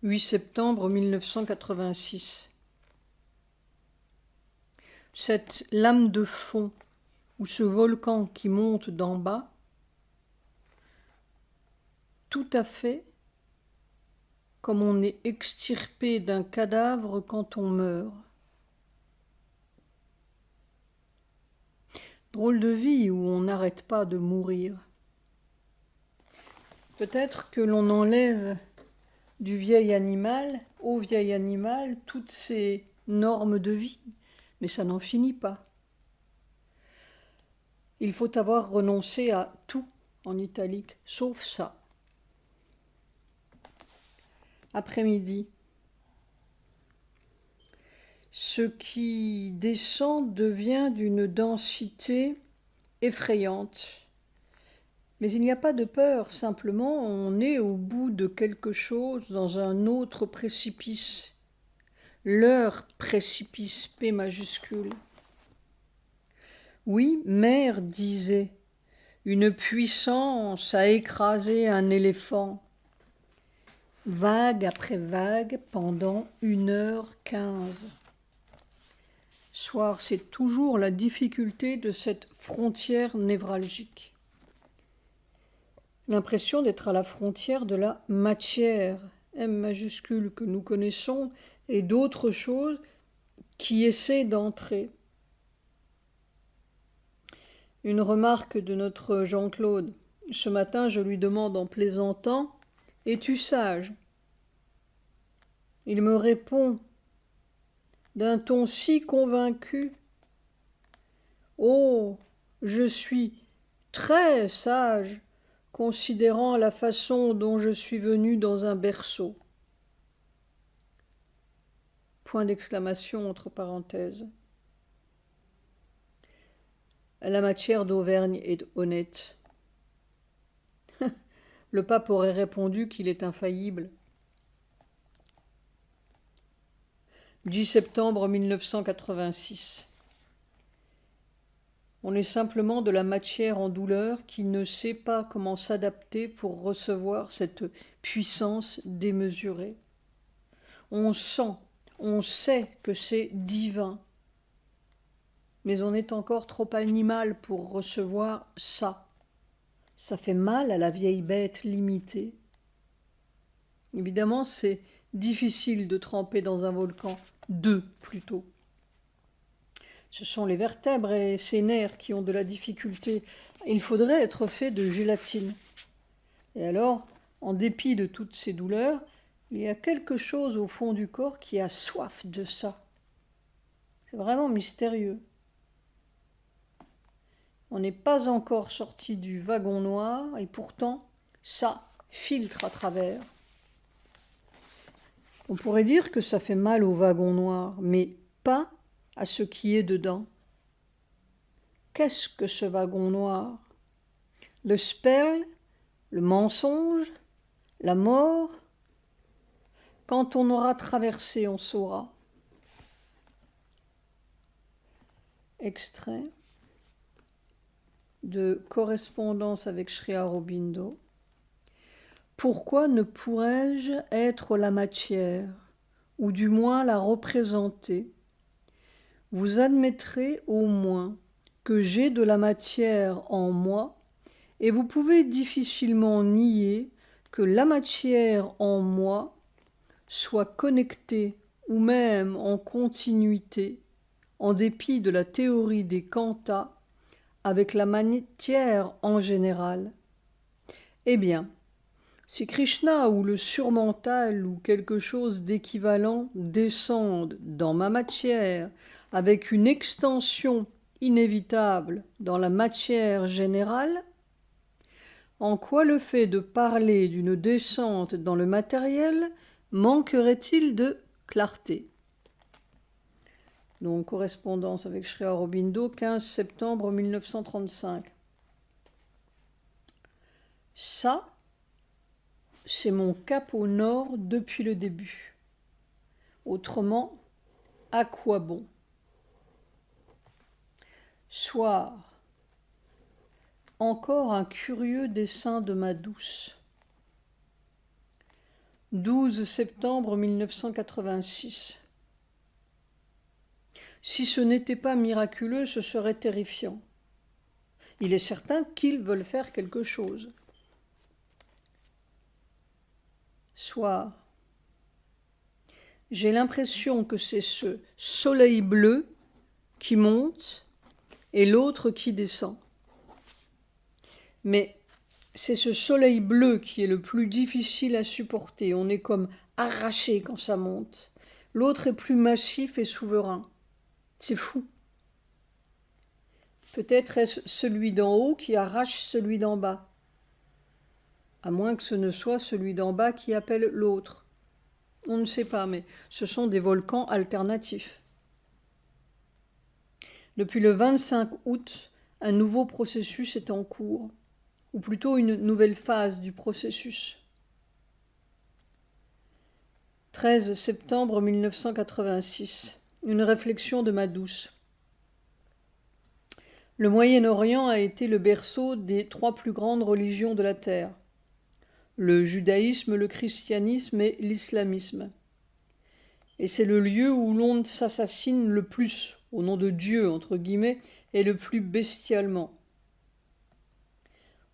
8 septembre 1986. Cette lame de fond, ou ce volcan qui monte d'en bas, tout à fait comme on est extirpé d'un cadavre quand on meurt. Drôle de vie où on n'arrête pas de mourir. Peut-être que l'on enlève du vieil animal, au vieil animal, toutes ces normes de vie, mais ça n'en finit pas. Il faut avoir renoncé à tout en italique, sauf ça. Après-midi. Ce qui descend devient d'une densité effrayante. Mais il n'y a pas de peur, simplement on est au bout de quelque chose dans un autre précipice. Leur précipice P majuscule. Oui, Mère disait, une puissance a écrasé un éléphant, vague après vague pendant 1h15. Soir, c'est toujours la difficulté de cette frontière névralgique. L'impression d'être à la frontière de la matière, M majuscule, que nous connaissons, et d'autres choses qui essaient d'entrer. Une remarque de notre Jean-Claude. Ce matin, je lui demande en plaisantant « Es-tu sage ?» Il me répond d'un ton si convaincu « Oh, je suis très sage, considérant la façon dont je suis venu dans un berceau. » Point d'exclamation entre parenthèses. La matière d'Auvergne est honnête. Le pape aurait répondu qu'il est infaillible. 10 septembre 1986. On est simplement de la matière en douleur qui ne sait pas comment s'adapter pour recevoir cette puissance démesurée. On sent, on sait que c'est divin, mais on est encore trop animal pour recevoir ça. Ça fait mal à la vieille bête limitée. Évidemment, c'est difficile de tremper dans un volcan, deux plutôt. Ce sont les vertèbres et ces nerfs qui ont de la difficulté. Il faudrait être fait de gélatine. Et alors, en dépit de toutes ces douleurs, il y a quelque chose au fond du corps qui a soif de ça. C'est vraiment mystérieux. On n'est pas encore sorti du wagon noir et pourtant, ça filtre à travers. On pourrait dire que ça fait mal au wagon noir, mais pas à ce qui est dedans. Qu'est-ce que ce wagon noir? Le spell, le mensonge, la mort? Quand on aura traversé, on saura. Extrait de correspondance avec Sri Aurobindo. Pourquoi ne pourrais-je être la matière, ou du moins la représenter? Vous admettrez au moins que j'ai de la matière en moi, et vous pouvez difficilement nier que la matière en moi soit connectée ou même en continuité, en dépit de la théorie des quanta, avec la matière en général. Eh bien, si Krishna ou le surmental ou quelque chose d'équivalent descendent dans ma matière avec une extension inévitable dans la matière générale, en quoi le fait de parler d'une descente dans le matériel manquerait-il de clarté? Donc, correspondance avec Sri Aurobindo, 15 septembre 1935. Ça, c'est mon cap au nord depuis le début. Autrement, à quoi bon? Soir, encore un curieux dessin de ma douce. 12 septembre 1986. Si ce n'était pas miraculeux, ce serait terrifiant. Il est certain qu'ils veulent faire quelque chose. Soit, j'ai l'impression que c'est ce soleil bleu qui monte et l'autre qui descend. Mais c'est ce soleil bleu qui est le plus difficile à supporter. On est comme arraché quand ça monte. L'autre est plus massif et souverain. C'est fou. Peut-être est-ce celui d'en haut qui arrache celui d'en bas. À moins que ce ne soit celui d'en bas qui appelle l'autre. On ne sait pas, mais ce sont des volcans alternatifs. Depuis le 25 août, un nouveau processus est en cours, ou plutôt une nouvelle phase du processus. 13 septembre 1986. Une réflexion de ma douce. Le Moyen-Orient a été le berceau des 3 plus grandes religions de la Terre. Le judaïsme, le christianisme et l'islamisme. Et c'est le lieu où l'on s'assassine le plus, au nom de Dieu, entre guillemets, et le plus bestialement.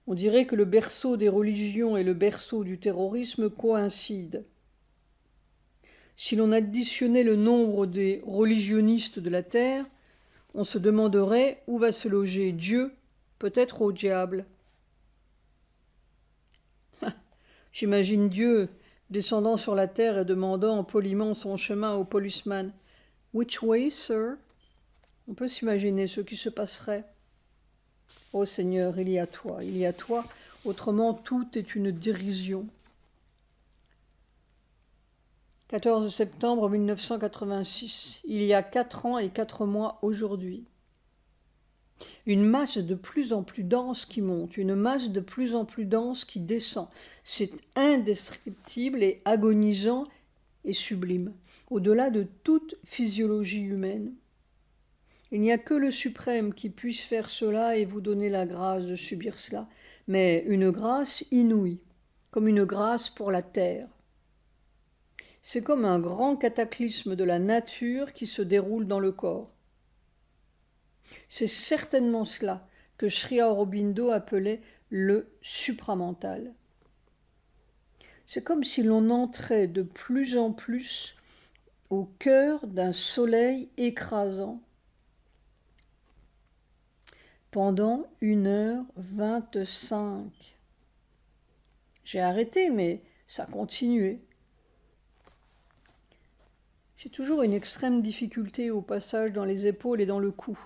On dirait que le berceau des religions et le berceau du terrorisme coïncident. Si l'on additionnait le nombre des religionnistes de la Terre, on se demanderait où va se loger Dieu, peut-être au diable. J'imagine Dieu descendant sur la terre et demandant poliment son chemin au policeman. « Which way, sir ?» On peut s'imaginer ce qui se passerait. « Ô Seigneur, il y a toi, autrement tout est une dérision. » 14 septembre 1986. Il y a 4 ans et 4 mois aujourd'hui. Une masse de plus en plus dense qui monte, une masse de plus en plus dense qui descend. C'est indescriptible et agonisant et sublime, au-delà de toute physiologie humaine. Il n'y a que le suprême qui puisse faire cela et vous donner la grâce de subir cela, mais une grâce inouïe, comme une grâce pour la terre. C'est comme un grand cataclysme de la nature qui se déroule dans le corps. C'est certainement cela que Sri Aurobindo appelait le supramental. C'est comme si l'on entrait de plus en plus au cœur d'un soleil écrasant. Pendant 1h25. J'ai arrêté, mais ça continuait. J'ai toujours une extrême difficulté au passage dans les épaules et dans le cou.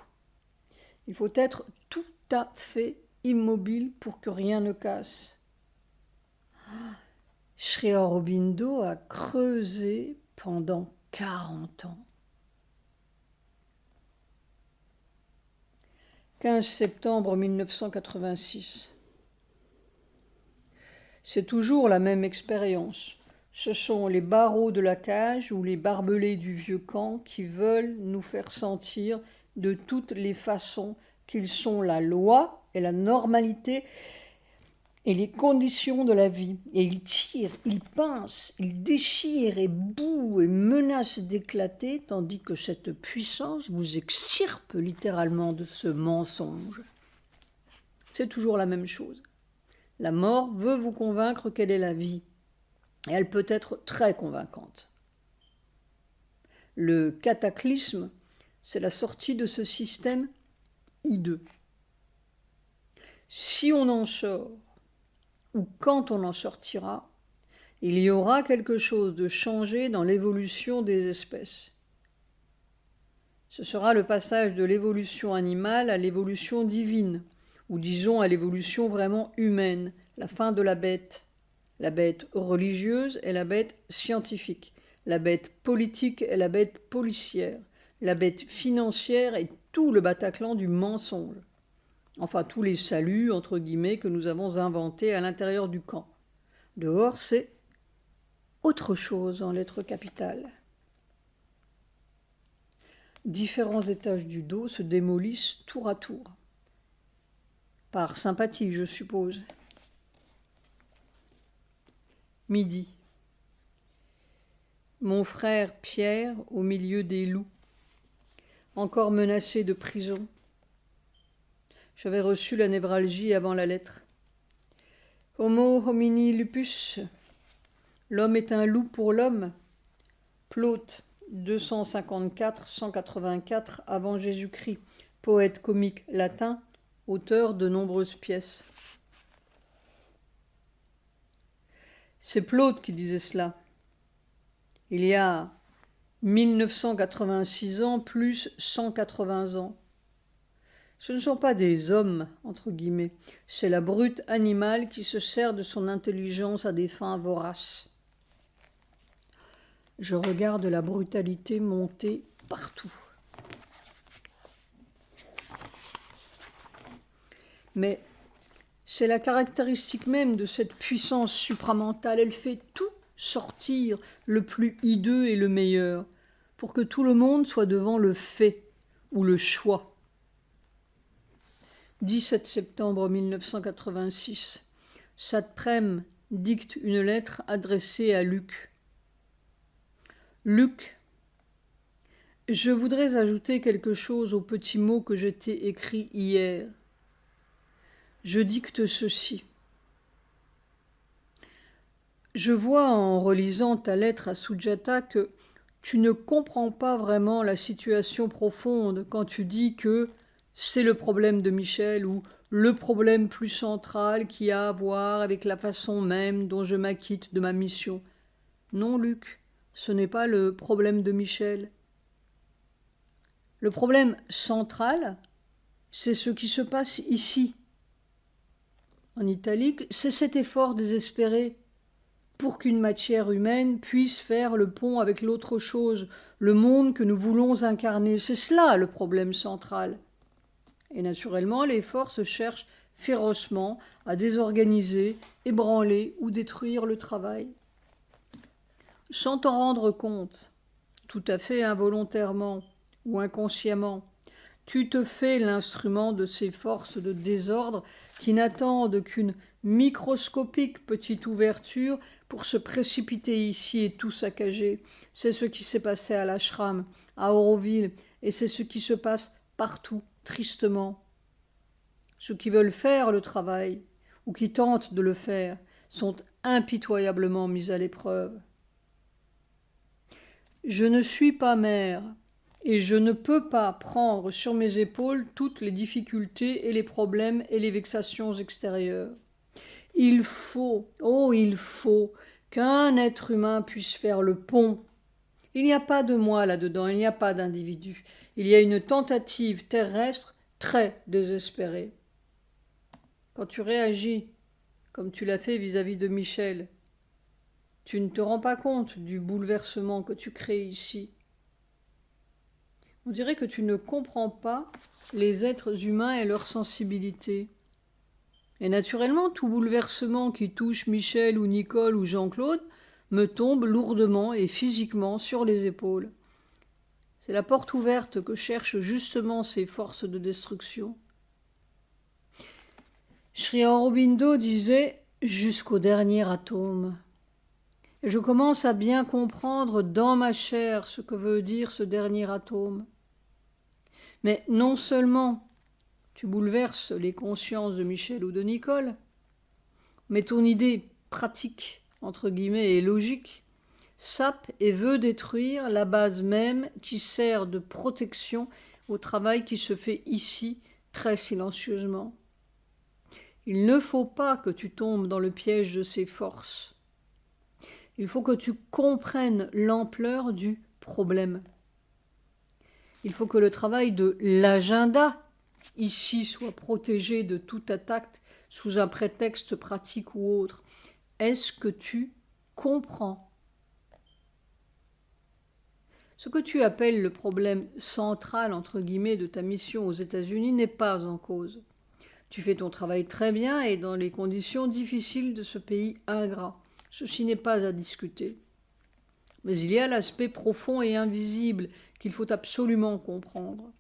Il faut être tout à fait immobile pour que rien ne casse. Sri Aurobindo a creusé pendant 40 ans. 15 septembre 1986. C'est toujours la même expérience. Ce sont les barreaux de la cage ou les barbelés du vieux camp qui veulent nous faire sentir de toutes les façons qu'ils sont la loi et la normalité et les conditions de la vie. Et ils tirent, ils pincent, ils déchirent et bouent et menacent d'éclater, tandis que cette puissance vous extirpe littéralement de ce mensonge. C'est toujours la même chose. La mort veut vous convaincre qu'elle est la vie. Et elle peut être très convaincante. Le cataclysme, c'est la sortie de ce système hideux. Si on en sort, ou quand on en sortira, il y aura quelque chose de changé dans l'évolution des espèces. Ce sera le passage de l'évolution animale à l'évolution divine, ou disons à l'évolution vraiment humaine, la fin de la bête religieuse et la bête scientifique, la bête politique et la bête policière, la bête financière et tout le Bataclan du mensonge. Enfin, tous les saluts, entre guillemets, que nous avons inventés à l'intérieur du camp. Dehors, c'est autre chose en lettres capitales. Différents étages du dos se démolissent tour à tour. Par sympathie, je suppose. Midi. mon frère Pierre au milieu des loups, encore menacé de prison. J'avais reçu la névralgie avant la lettre. Homo homini lupus, l'homme est un loup pour l'homme. Plaute, 254-184 avant Jésus-Christ, poète comique latin, auteur de nombreuses pièces. C'est Plaute qui disait cela. Il y a 1986 ans plus 180 ans. Ce ne sont pas des hommes, entre guillemets, c'est la brute animale qui se sert de son intelligence à des fins voraces. Je regarde la brutalité monter partout. Mais c'est la caractéristique même de cette puissance supramentale. Elle fait tout sortir le plus hideux et le meilleur, pour que tout le monde soit devant le fait ou le choix. 17 septembre 1986. Satprem dicte une lettre adressée à Luc. Luc, je voudrais ajouter quelque chose aux petits mots que je t'ai écrits hier. Je dicte ceci. Je vois en relisant ta lettre à Sujata que tu ne comprends pas vraiment la situation profonde quand tu dis que c'est le problème de Michel ou le problème plus central qui a à voir avec la façon même dont je m'acquitte de ma mission. Non, Luc, ce n'est pas le problème de Michel. Le problème central, c'est ce qui se passe ici. En italique, c'est cet effort désespéré pour qu'une matière humaine puisse faire le pont avec l'autre chose, le monde que nous voulons incarner. C'est cela le problème central. Et naturellement, les forces cherchent férocement à désorganiser, ébranler ou détruire le travail. Sans t'en rendre compte, tout à fait involontairement ou inconsciemment, tu te fais l'instrument de ces forces de désordre qui n'attendent qu'une microscopique petite ouverture pour se précipiter ici et tout saccager. C'est ce qui s'est passé à l'ashram, à Auroville, et c'est ce qui se passe partout, tristement. Ceux qui veulent faire le travail, ou qui tentent de le faire, sont impitoyablement mis à l'épreuve. Je ne suis pas mère, et je ne peux pas prendre sur mes épaules toutes les difficultés et les problèmes et les vexations extérieures. Il faut qu'un être humain puisse faire le pont. Il n'y a pas de moi là-dedans, il n'y a pas d'individu. Il y a une tentative terrestre très désespérée. Quand tu réagis, comme tu l'as fait vis-à-vis de Michel, tu ne te rends pas compte du bouleversement que tu crées ici. On dirait que tu ne comprends pas les êtres humains et leur sensibilité. Et naturellement, tout bouleversement qui touche Michel ou Nicole ou Jean-Claude me tombe lourdement et physiquement sur les épaules. C'est la porte ouverte que cherchent justement ces forces de destruction. Sri Aurobindo disait « jusqu'au dernier atome ». Et je commence à bien comprendre dans ma chair ce que veut dire ce dernier atome. Mais non seulement tu bouleverses les consciences de Michel ou de Nicole, mais ton idée pratique, entre guillemets, et logique, sape et veut détruire la base même qui sert de protection au travail qui se fait ici très silencieusement. Il ne faut pas que tu tombes dans le piège de ces forces. Il faut que tu comprennes l'ampleur du problème. Il faut que le travail de l'agenda ici soit protégé de toute attaque sous un prétexte pratique ou autre. Est-ce que tu comprends? Ce que tu appelles le problème central, entre guillemets, de ta mission aux États-Unis n'est pas en cause. Tu fais ton travail très bien et dans les conditions difficiles de ce pays ingrat. Ceci n'est pas à discuter. Mais il y a l'aspect profond et invisible qu'il faut absolument comprendre.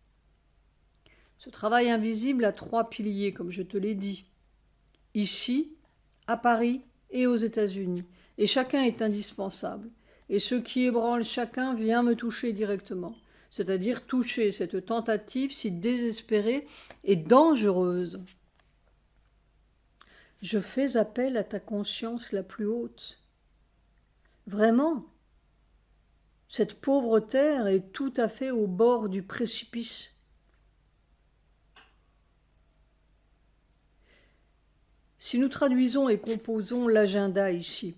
Ce travail invisible a 3 piliers, comme je te l'ai dit. Ici, à Paris et aux États-Unis. Et chacun est indispensable. et ce qui ébranle chacun vient me toucher directement. C'est-à-dire toucher cette tentative si désespérée et dangereuse. Je fais appel à ta conscience la plus haute. Vraiment, cette pauvre terre est tout à fait au bord du précipice. Si nous traduisons et composons l'agenda ici,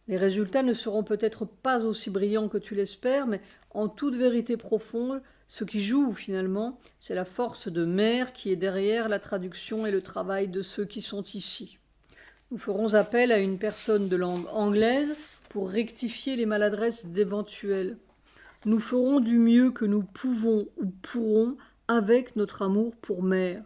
les résultats ne seront peut-être pas aussi brillants que tu l'espères, mais en toute vérité profonde, ce qui joue finalement, c'est la force de mère qui est derrière la traduction et le travail de ceux qui sont ici. Nous ferons appel à une personne de langue anglaise pour rectifier les maladresses d'éventuelles. Nous ferons du mieux que nous pouvons ou pourrons avec notre amour pour mère.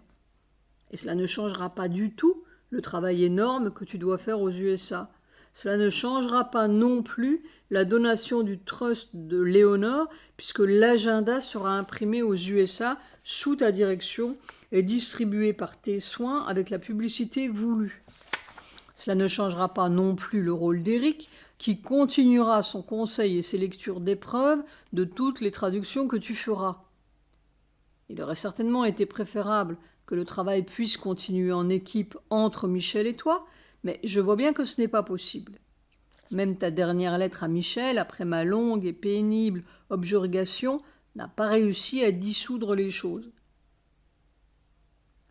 Et cela ne changera pas du tout le travail énorme que tu dois faire aux USA. Cela ne changera pas non plus la donation du trust de Léonore, puisque l'agenda sera imprimé aux USA sous ta direction et distribué par tes soins avec la publicité voulue. Cela ne changera pas non plus le rôle d'Éric, qui continuera son conseil et ses lectures d'épreuves de toutes les traductions que tu feras. Il aurait certainement été préférable que le travail puisse continuer en équipe entre Michel et toi, mais je vois bien que ce n'est pas possible. Même ta dernière lettre à Michel, après ma longue et pénible objurgation, n'a pas réussi à dissoudre les choses.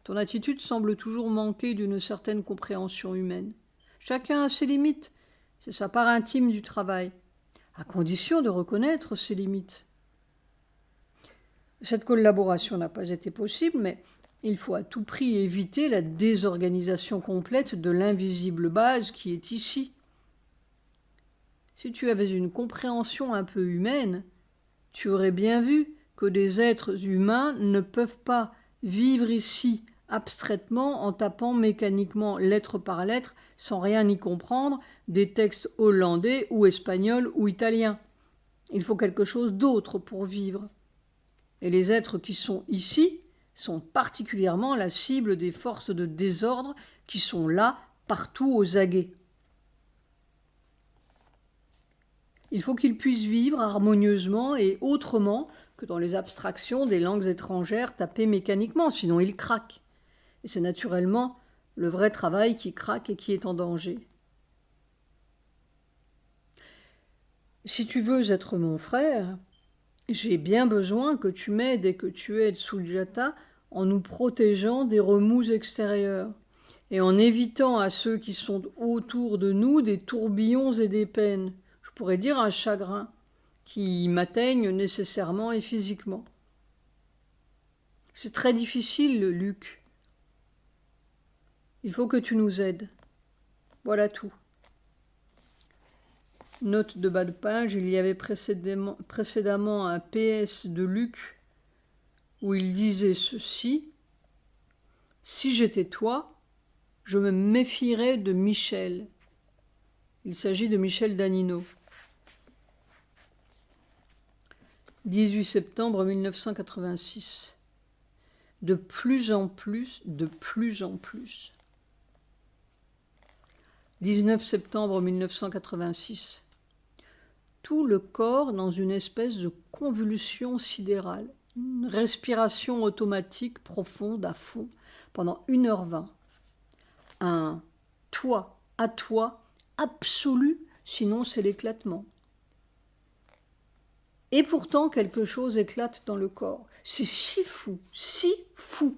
Ton attitude semble toujours manquer d'une certaine compréhension humaine. Chacun a ses limites, c'est sa part intime du travail, à condition de reconnaître ses limites. Cette collaboration n'a pas été possible, mais il faut à tout prix éviter la désorganisation complète de l'invisible base qui est ici. Si tu avais une compréhension un peu humaine, tu aurais bien vu que des êtres humains ne peuvent pas vivre ici abstraitement en tapant mécaniquement lettre par lettre, sans rien y comprendre, des textes hollandais ou espagnols ou italiens. Il faut quelque chose d'autre pour vivre. Et les êtres qui sont ici sont particulièrement la cible des forces de désordre qui sont là, partout aux aguets. Il faut qu'ils puissent vivre harmonieusement et autrement que dans les abstractions des langues étrangères tapées mécaniquement, sinon ils craquent. Et c'est naturellement le vrai travail qui craque et qui est en danger. Si tu veux être mon frère, j'ai bien besoin que tu m'aides et que tu aides Sujata en nous protégeant des remous extérieurs et en évitant à ceux qui sont autour de nous des tourbillons et des peines, je pourrais dire un chagrin, qui m'atteignent nécessairement et physiquement. C'est très difficile, Luc. Il faut que tu nous aides. Voilà tout. Note de bas de page, il y avait précédemment un PS de Luc où il disait ceci. Si j'étais toi, je me méfierais de Michel. Il s'agit de Michel Danino. 18 septembre 1986. De plus en plus. 19 septembre 1986. Tout le corps dans une espèce de convulsion sidérale, une respiration automatique profonde à fond pendant 1h20. Un toi à toi absolu, sinon c'est l'éclatement. Et pourtant quelque chose éclate dans le corps. C'est si fou, si fou.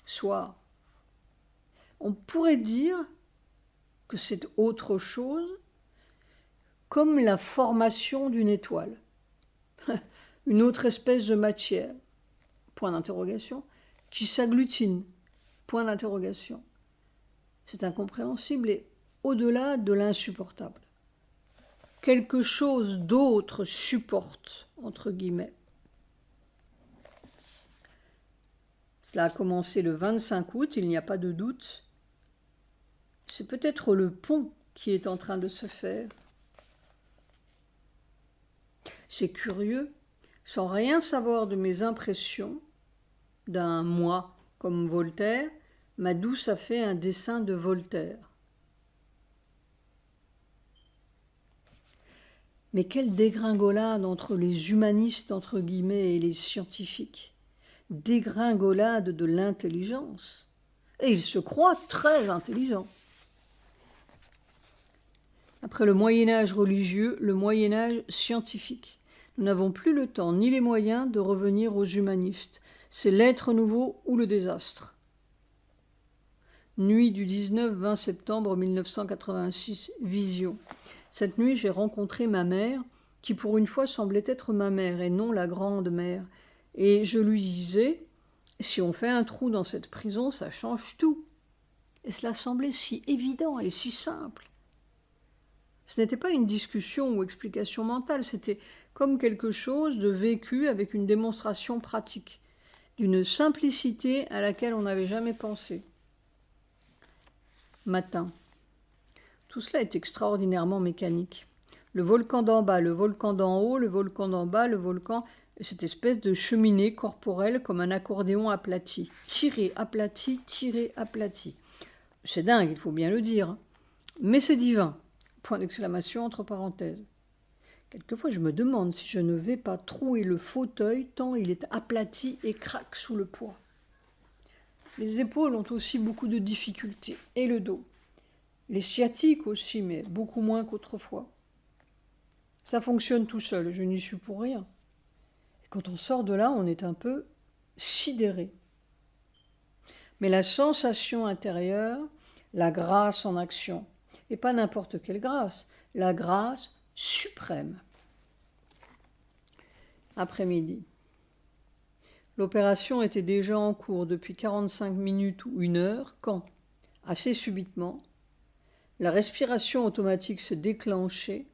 Soit, on pourrait dire que c'est autre chose, comme la formation d'une étoile, une autre espèce de matière, point d'interrogation, qui s'agglutine, point d'interrogation. C'est incompréhensible et au-delà de l'insupportable. Quelque chose d'autre supporte, entre guillemets. Cela a commencé le 25 août, il n'y a pas de doute. C'est peut-être le pont qui est en train de se faire. C'est curieux, sans rien savoir de mes impressions, d'un moi comme Voltaire, ma douce a fait un dessin de Voltaire. Mais quelle dégringolade entre les humanistes, entre guillemets, et les scientifiques. Dégringolade de l'intelligence. Et ils se croient très intelligents. Après le Moyen-Âge religieux, le Moyen-Âge scientifique. Nous n'avons plus le temps ni les moyens de revenir aux humanistes. C'est l'être nouveau ou le désastre. Nuit du 19-20 septembre 1986, vision. Cette nuit, j'ai rencontré ma mère, qui pour une fois semblait être ma mère et non la grande-mère. Et je lui disais, si on fait un trou dans cette prison, ça change tout. Et cela semblait si évident et si simple. Ce n'était pas une discussion ou explication mentale, c'était comme quelque chose de vécu avec une démonstration pratique, d'une simplicité à laquelle on n'avait jamais pensé. Matin. Tout cela est extraordinairement mécanique. Le volcan d'en bas, le volcan d'en haut, le volcan d'en bas, le volcan, cette espèce de cheminée corporelle comme un accordéon aplati. Tiré, aplati, tiré, aplati. C'est dingue, il faut bien le dire. Mais c'est divin. Point d'exclamation entre parenthèses. Quelquefois, je me demande si je ne vais pas trouer le fauteuil tant il est aplati et craque sous le poids. Les épaules ont aussi beaucoup de difficultés, et le dos. Les sciatiques aussi, mais beaucoup moins qu'autrefois. Ça fonctionne tout seul, je n'y suis pour rien. Et quand on sort de là, on est un peu sidéré. Mais la sensation intérieure, la grâce en action, et pas n'importe quelle grâce, la grâce suprême. Après-midi. L'opération était déjà en cours depuis 45 minutes ou 1 heure quand, assez subitement, la respiration automatique s'est déclenchée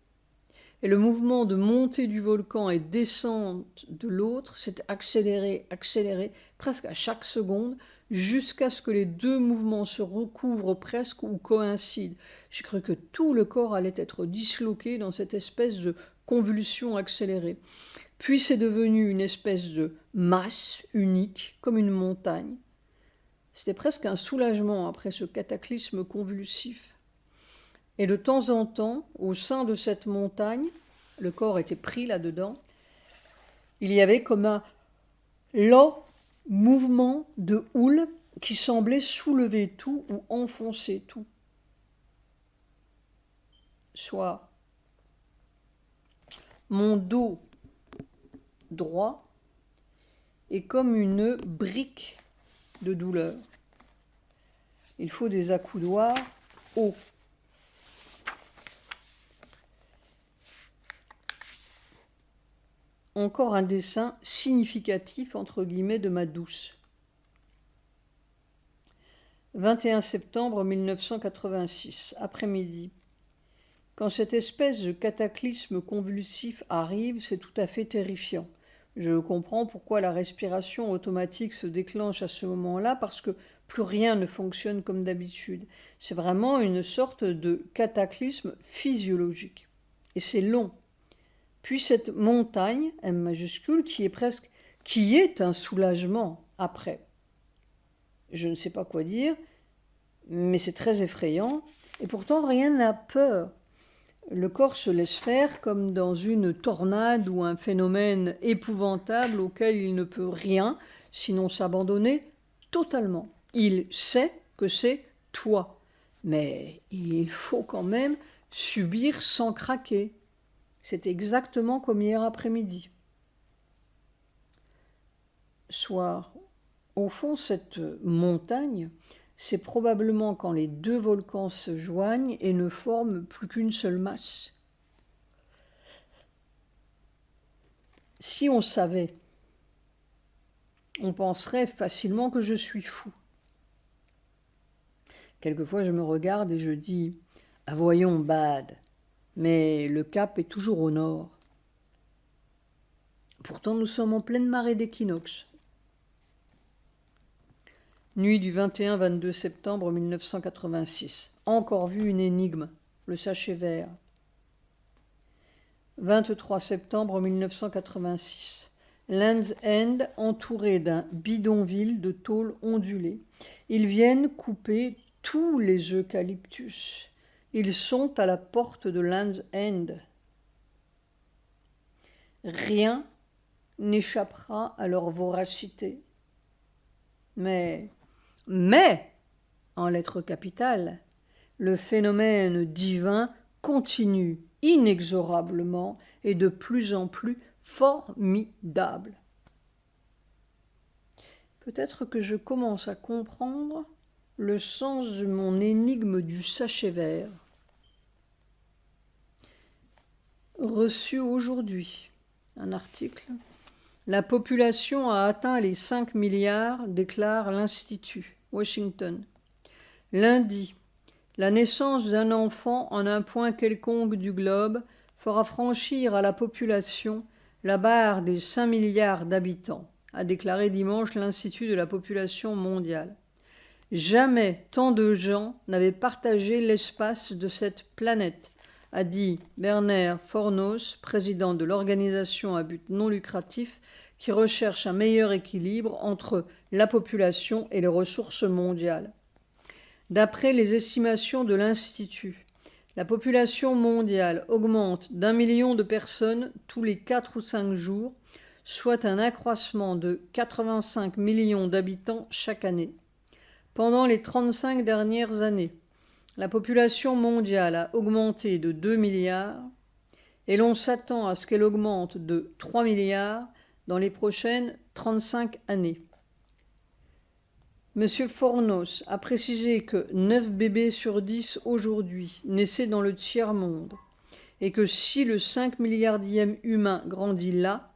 et le mouvement de montée du volcan et descente de l'autre s'est accéléré, presque à chaque seconde, jusqu'à ce que les deux mouvements se recouvrent presque ou coïncident. J'ai cru que tout le corps allait être disloqué dans cette espèce de convulsion accélérée. Puis c'est devenu une espèce de masse unique, comme une montagne. C'était presque un soulagement après ce cataclysme convulsif. Et de temps en temps, au sein de cette montagne, le corps était pris là-dedans, il y avait comme un lent mouvement de houle qui semblait soulever tout ou enfoncer tout. Soit mon dos droit est comme une brique de douleur. Il faut des accoudoirs hauts. Encore un dessin significatif, entre guillemets, de ma douce. 21 septembre 1986, après-midi. Quand cette espèce de cataclysme convulsif arrive, c'est tout à fait terrifiant. Je comprends pourquoi la respiration automatique se déclenche à ce moment-là, parce que plus rien ne fonctionne comme d'habitude. C'est vraiment une sorte de cataclysme physiologique. Et c'est long. Puis cette montagne, M majuscule, qui est un soulagement après. Je ne sais pas quoi dire, mais c'est très effrayant. Et pourtant, rien n'a peur. Le corps se laisse faire comme dans une tornade ou un phénomène épouvantable auquel il ne peut rien, sinon s'abandonner totalement. Il sait que c'est toi, mais il faut quand même subir sans craquer. C'est exactement comme hier après-midi. Soir. Au fond, cette montagne, c'est probablement quand les deux volcans se joignent et ne forment plus qu'une seule masse. Si on savait, on penserait facilement que je suis fou. Quelquefois, je me regarde et je dis « Ah voyons, Bad !» Mais le cap est toujours au nord. Pourtant, nous sommes en pleine marée d'équinoxe. Nuit du 21-22 septembre 1986. Encore vu une énigme, le sachet vert. 23 septembre 1986. Land's End entouré d'un bidonville de tôle ondulée. Ils viennent couper tous les eucalyptus. Ils sont à la porte de Land's End. Rien n'échappera à leur voracité. Mais, en lettres capitales, le phénomène divin continue inexorablement et de plus en plus formidable. Peut-être que je commence à comprendre le sens de mon énigme du sachet vert. Reçu aujourd'hui, un article. La population a atteint les 5 milliards, déclare l'Institut, Washington. Lundi, la naissance d'un enfant en un point quelconque du globe fera franchir à la population la barre des 5 milliards d'habitants, a déclaré dimanche l'Institut de la population mondiale. Jamais tant de gens n'avaient partagé l'espace de cette planète, a dit Werner Fornos, président de l'organisation à but non lucratif qui recherche un meilleur équilibre entre la population et les ressources mondiales. D'après les estimations de l'Institut, la population mondiale augmente d'1 million de personnes tous les 4 ou 5 jours, soit un accroissement de 85 millions d'habitants chaque année. Pendant les 35 dernières années, la population mondiale a augmenté de 2 milliards et l'on s'attend à ce qu'elle augmente de 3 milliards dans les prochaines 35 années. M. Fornos a précisé que 9 bébés sur 10 aujourd'hui naissaient dans le tiers-monde et que si le 5 milliardième humain grandit là,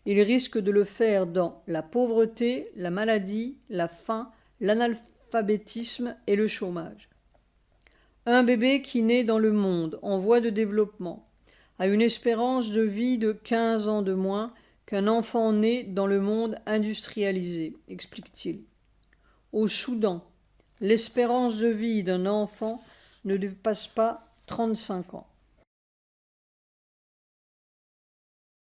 il risque de le faire dans la pauvreté, la maladie, la faim, l'analphabétisme et le chômage. Un bébé qui naît dans le monde en voie de développement a une espérance de vie de 15 ans de moins qu'un enfant né dans le monde industrialisé, explique-t-il. Au Soudan, l'espérance de vie d'un enfant ne dépasse pas 35 ans.